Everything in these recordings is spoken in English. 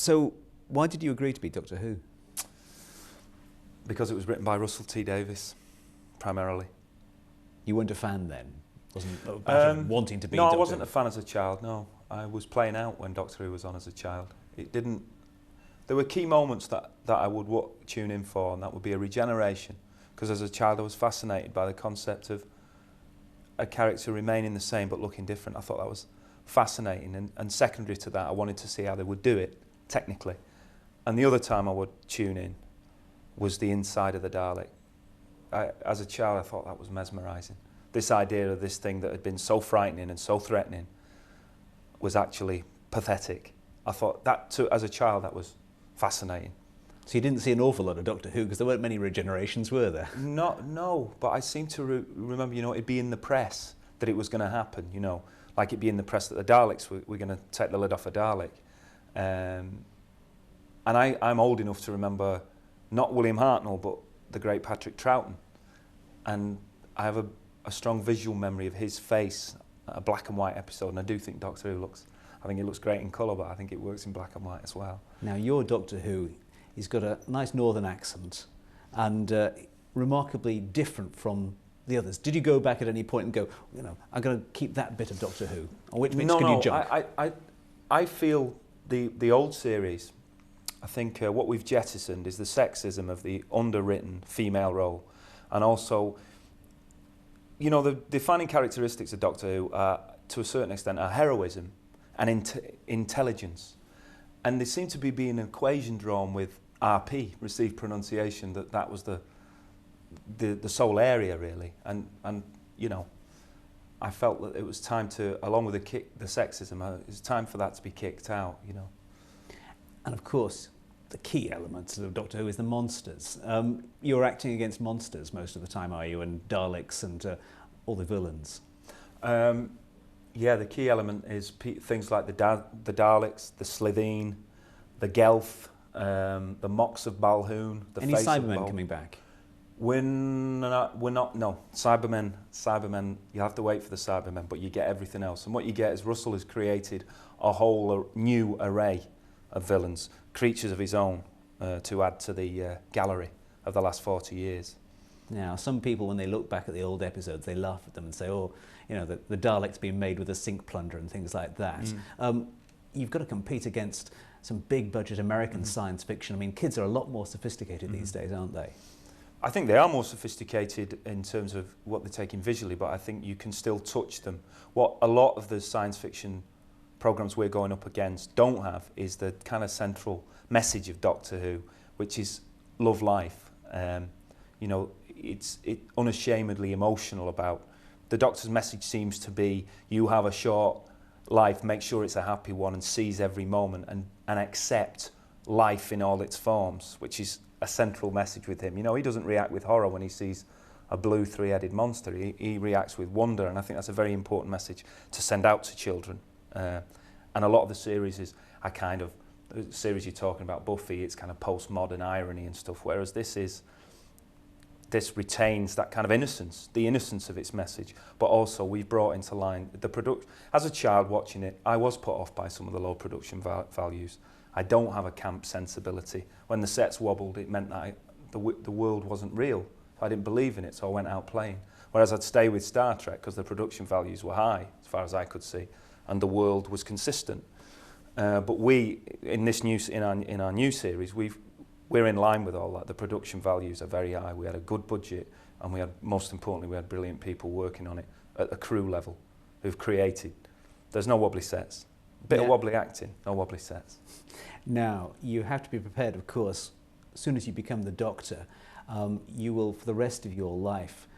So why did you agree to be Doctor Who? Because it was written by Russell T Davies, primarily. You weren't a fan then? Wasn't about wanting to be No, Doctor I wasn't Who? a fan as a child, no. I was playing out when Doctor Who was on as a child. It didn't... There were key moments that I would tune in for, and that would be a regeneration. Because as a child I was fascinated by the concept of a character remaining the same but looking different. I thought that was fascinating. And secondary to that, I wanted to see how they would do it, technically. And the other time I would tune in was the inside of the Dalek. As a child, I thought that was mesmerising. This idea of this thing that had been so frightening and so threatening was actually pathetic. I thought that, as a child, that was fascinating. So you didn't see an awful lot of Doctor Who because there weren't many regenerations, were there? No, but I seem to remember, it'd be in the press that it was going to happen, like it'd be in the press that the Daleks were going to take the lid off a Dalek. And I'm old enough to remember not William Hartnell, but the great Patrick Troughton. And I have a strong visual memory of his face, a black and white episode, and I do think Doctor Who looks great in colour, but I think it works in black and white as well. Now, your Doctor Who, he's got a nice northern accent and remarkably different from the others. Did you go back at any point and go, I'm going to keep that bit of Doctor Who? Or which bits can you jump? I feel the old series, I think what we've jettisoned is the sexism of the underwritten female role. And also, the defining characteristics of Doctor Who, to a certain extent, are heroism and intelligence. And there seemed to be being an equation drawn with RP, received pronunciation, that was the sole area, really. And I felt that it was time to, along with the sexism, it was time for that to be kicked out, And of course, the key element of Doctor Who is the monsters. You're acting against monsters most of the time, are you? And Daleks and all the villains. Yeah, the key element is things like the Daleks, the Slitheen, the Gelth, the Mox of Balhoun, the Any Face Cybermen of coming back? We're not, no. Cybermen, you have to wait for the Cybermen, but you get everything else. And what you get is Russell has created a whole new array of villains, creatures of his own, to add to the gallery of the last 40 years. Now, some people, when they look back at the old episodes, they laugh at them and say, the Dalek's been made with a sink plunger and things like that. You've got to compete against some big-budget American science fiction. I mean, kids are a lot more sophisticated these days, aren't they? I think they are more sophisticated in terms of what they're taking visually, but I think you can still touch them. What a lot of the science fiction programmes we're going up against don't have is the kind of central message of Doctor Who, which is love life. It's unashamedly emotional about. The Doctor's message seems to be, you have a short life, make sure it's a happy one and seize every moment and accept life in all its forms, which is a central message with him. He doesn't react with horror when he sees a blue three-headed monster. He reacts with wonder, and I think that's a very important message to send out to children. And a lot of the series the series you're talking about, Buffy, it's kind of postmodern irony and stuff, whereas this retains that kind of innocence, the innocence of its message, but also we've brought into line the production. As a child watching it, I was put off by some of the low production values. I don't have a camp sensibility. When the sets wobbled, it meant that the world wasn't real. I didn't believe in it, so I went out playing. Whereas I'd stay with Star Trek because the production values were high, as far as I could see, and the world was consistent. But we, in our new series, we're in line with all that. The production values are very high. We had a good budget, and most importantly, we had brilliant people working on it at the crew level who've created. There's no wobbly sets. A bit of wobbly acting, no wobbly sets. Now, you have to be prepared, of course, as soon as you become the Doctor, you will, for the rest of your life,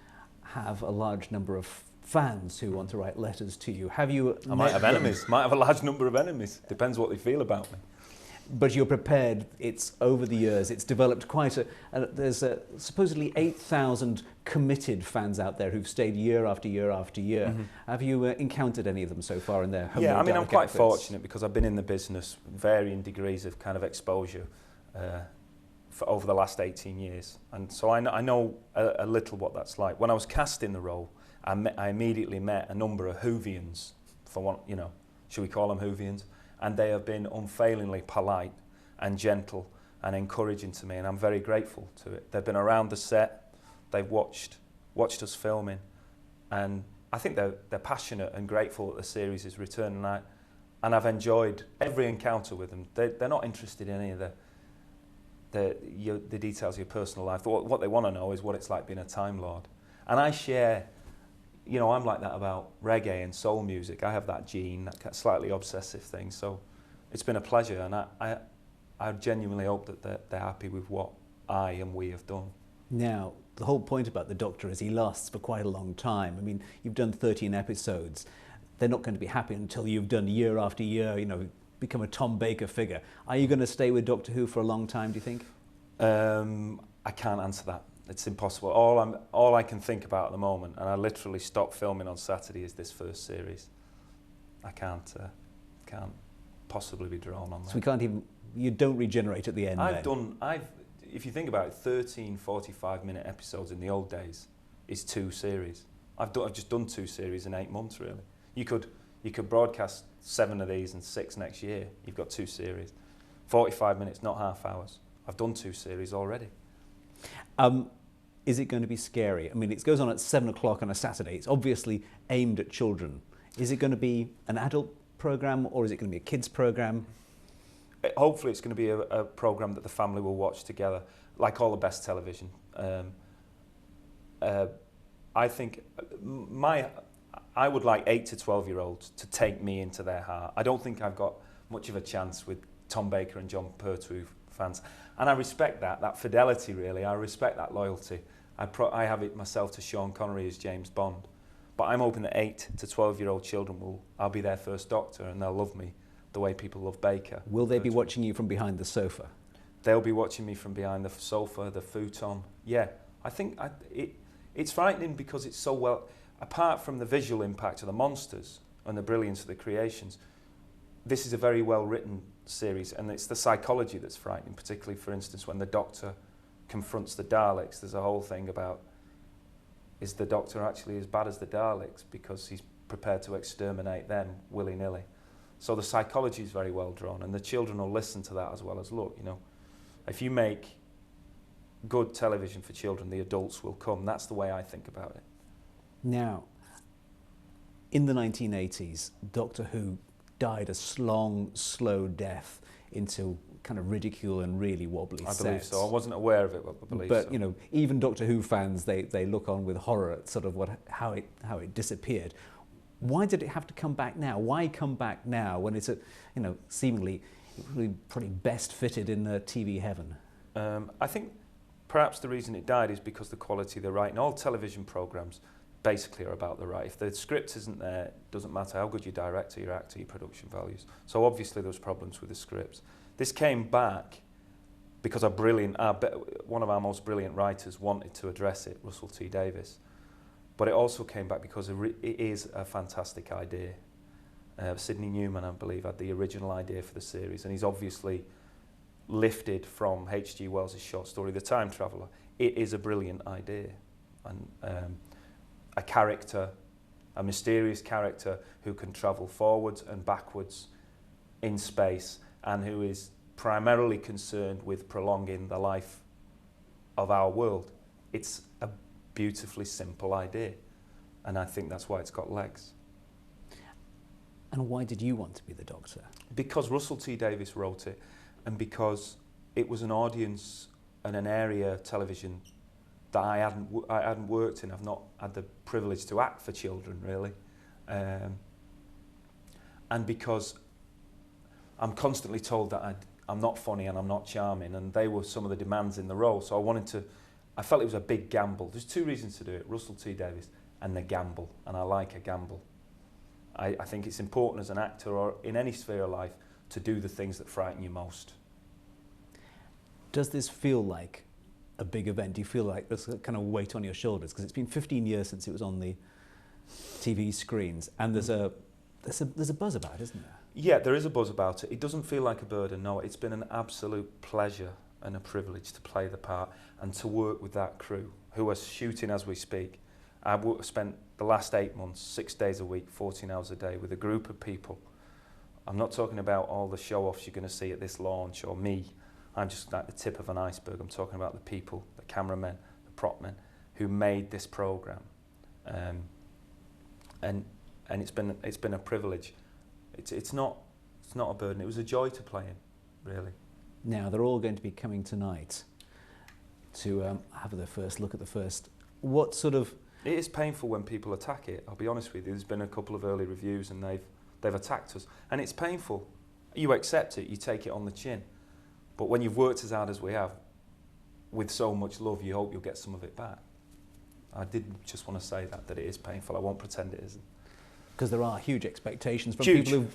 have a large number of fans who want to write letters to you. Have you I might have enemies, might have a large number of enemies. Depends what they feel about me. But you're prepared. It's over the years, it's developed quite there's supposedly 8,000 committed fans out there who've stayed year after year after year. Have you encountered any of them so far in their home? Yeah, I mean, I'm quite fortunate because I've been in the business varying degrees of kind of exposure for over the last 18 years. And so I know a little what that's like. When I was cast in the role, I immediately met a number of Whovians, for one, should we call them Whovians? And they have been unfailingly polite and gentle and encouraging to me, and I'm very grateful to it. They've been around the set, they've watched us filming, and I think they're passionate and grateful that the series is returning, and I've enjoyed every encounter with them. They're not interested in any of the details of your personal life. What they want to know is what it's like being a Time Lord. And I share, you know, I'm like that about reggae and soul music. I have that gene, that slightly obsessive thing. So it's been a pleasure, and I genuinely hope that they're happy with what I and we have done. Now, the whole point about the Doctor is he lasts for quite a long time. I mean, you've done 13 episodes. They're not going to be happy until you've done year after year, you know, become a Tom Baker figure. Are you going to stay with Doctor Who for a long time, do you think? I can't answer that. It's impossible. All I can think about at the moment, and I literally stopped filming on Saturday, is this first series. I can't possibly be drawn on that. So we can't even, you don't regenerate at the end. If you think about it, 13 45-minute episodes in the old days is 2 series. I've just done 2 series in 8 months, really. You could broadcast 7 of these and 6 next year. You've got 2 series. 45 minutes, not half hours. I've done 2 series already. Is it going to be scary? I mean, it goes on at 7 o'clock on a Saturday. It's obviously aimed at children. Is it going to be an adult program, or is it going to be a kids program? Hopefully it's going to be a program that the family will watch together, like all the best television. I think I would like 8 to 12-year-olds to take me into their heart. I don't think I've got much of a chance with Tom Baker and John Pertwee fans. And I respect that fidelity, really. I respect that loyalty. I have it myself to Sean Connery as James Bond. But I'm hoping that 8 to 12-year-old children I'll be their first Doctor, and they'll love me the way people love Baker. Will they be watching you from behind the sofa? They'll be watching me from behind the sofa, the futon. Yeah, I think it's frightening because it's so well... Apart from the visual impact of the monsters and the brilliance of the creations, this is a very well-written series, and it's the psychology that's frightening, particularly, for instance, when the Doctor confronts the Daleks. There's a whole thing about, is the Doctor actually as bad as the Daleks because he's prepared to exterminate them willy-nilly? So the psychology is very well drawn, and the children will listen to that as well as, look, you know, if you make good television for children, the adults will come. That's the way I think about it. Now, in the 1980s, Doctor Who died a long, slow death into kind of ridicule and really wobbly sets. I believe so. I wasn't aware of it, but I believe so. But, you know, even Doctor Who fans, they look on with horror at sort of how it disappeared. Why did it have to come back now? Why come back now when it's, seemingly pretty best fitted in TV heaven? I think perhaps the reason it died is because the quality of the writing. All television programmes basically are about the writing. If the script isn't there, it doesn't matter how good your director, your actor, your production values. So obviously there was problems with the scripts. This came back because one of our most brilliant writers wanted to address it, Russell T Davies. But it also came back because it is a fantastic idea. Sidney Newman, I believe, had the original idea for the series, and he's obviously lifted from H.G. Wells' short story, The Time Traveller. It is a brilliant idea. And a character, a mysterious character who can travel forwards and backwards in space and who is primarily concerned with prolonging the life of our world. It's a beautifully simple idea, and I think that's why it's got legs. And why did you want to be the Doctor? Because Russell T Davies wrote it, and because it was an audience and an area of television that I hadn't worked in. I've not had the privilege to act for children, really. And because I'm constantly told that I'm not funny and I'm not charming, and they were some of the demands in the role. So I felt it was a big gamble. There's 2 reasons to do it, Russell T Davies and the gamble, and I like a gamble. I think it's important as an actor or in any sphere of life to do the things that frighten you most. Does this feel like a big event? Do you feel like there's a kind of weight on your shoulders? Because it's been 15 years since it was on the TV screens, and there's a buzz about it, isn't there? Yeah, there is a buzz about it. It doesn't feel like a burden, no. It's been an absolute pleasure and a privilege to play the part and to work with that crew who are shooting as we speak. I've spent the last 8 months, 6 days a week, 14 hours a day with a group of people I'm not talking about all the show-offs you're going to see at this launch, or me. I'm just at the tip of an iceberg. I'm talking about the people, the cameramen, the prop men, who made this program, and it's been a privilege. It's not a burden. It was a joy to play in, really. Now they're all going to be coming tonight to have their first look at the first. What sort of? It is painful when people attack it. I'll be honest with you. There's been a couple of early reviews and they've attacked us, and it's painful. You accept it. You take it on the chin. But when you've worked as hard as we have, with so much love, you hope you'll get some of it back. I did just want to say that it is painful. I won't pretend it isn't. Because there are huge expectations from Huge. people who,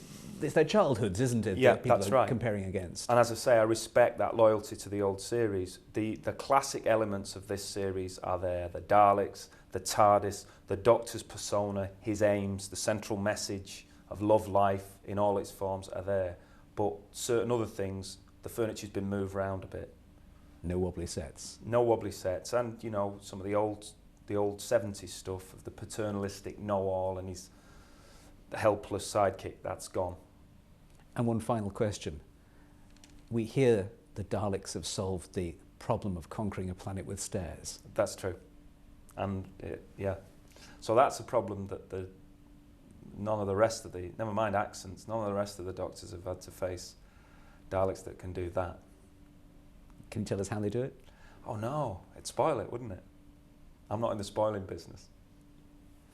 it's their childhoods, isn't it? Yeah, that people that's are right. comparing against. And as I say, I respect that loyalty to the old series. The classic elements of this series are there. The Daleks, the TARDIS, the Doctor's persona, his aims, the central message of love life in all its forms are there. But certain other things, the furniture's been moved around a bit. No wobbly sets. No wobbly sets, and you know, some of the old 70s stuff of the paternalistic know-all and his helpless sidekick, that's gone. And one final question. We hear the Daleks have solved the problem of conquering a planet with stairs. That's true. And yeah. So that's a problem that none of the rest of the, never mind accents, none of the rest of the Doctors have had to face Daleks that can do that. Can you tell us how they do it? Oh no, it'd spoil it, wouldn't it? I'm not in the spoiling business.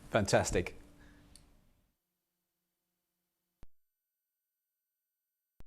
Fantastic.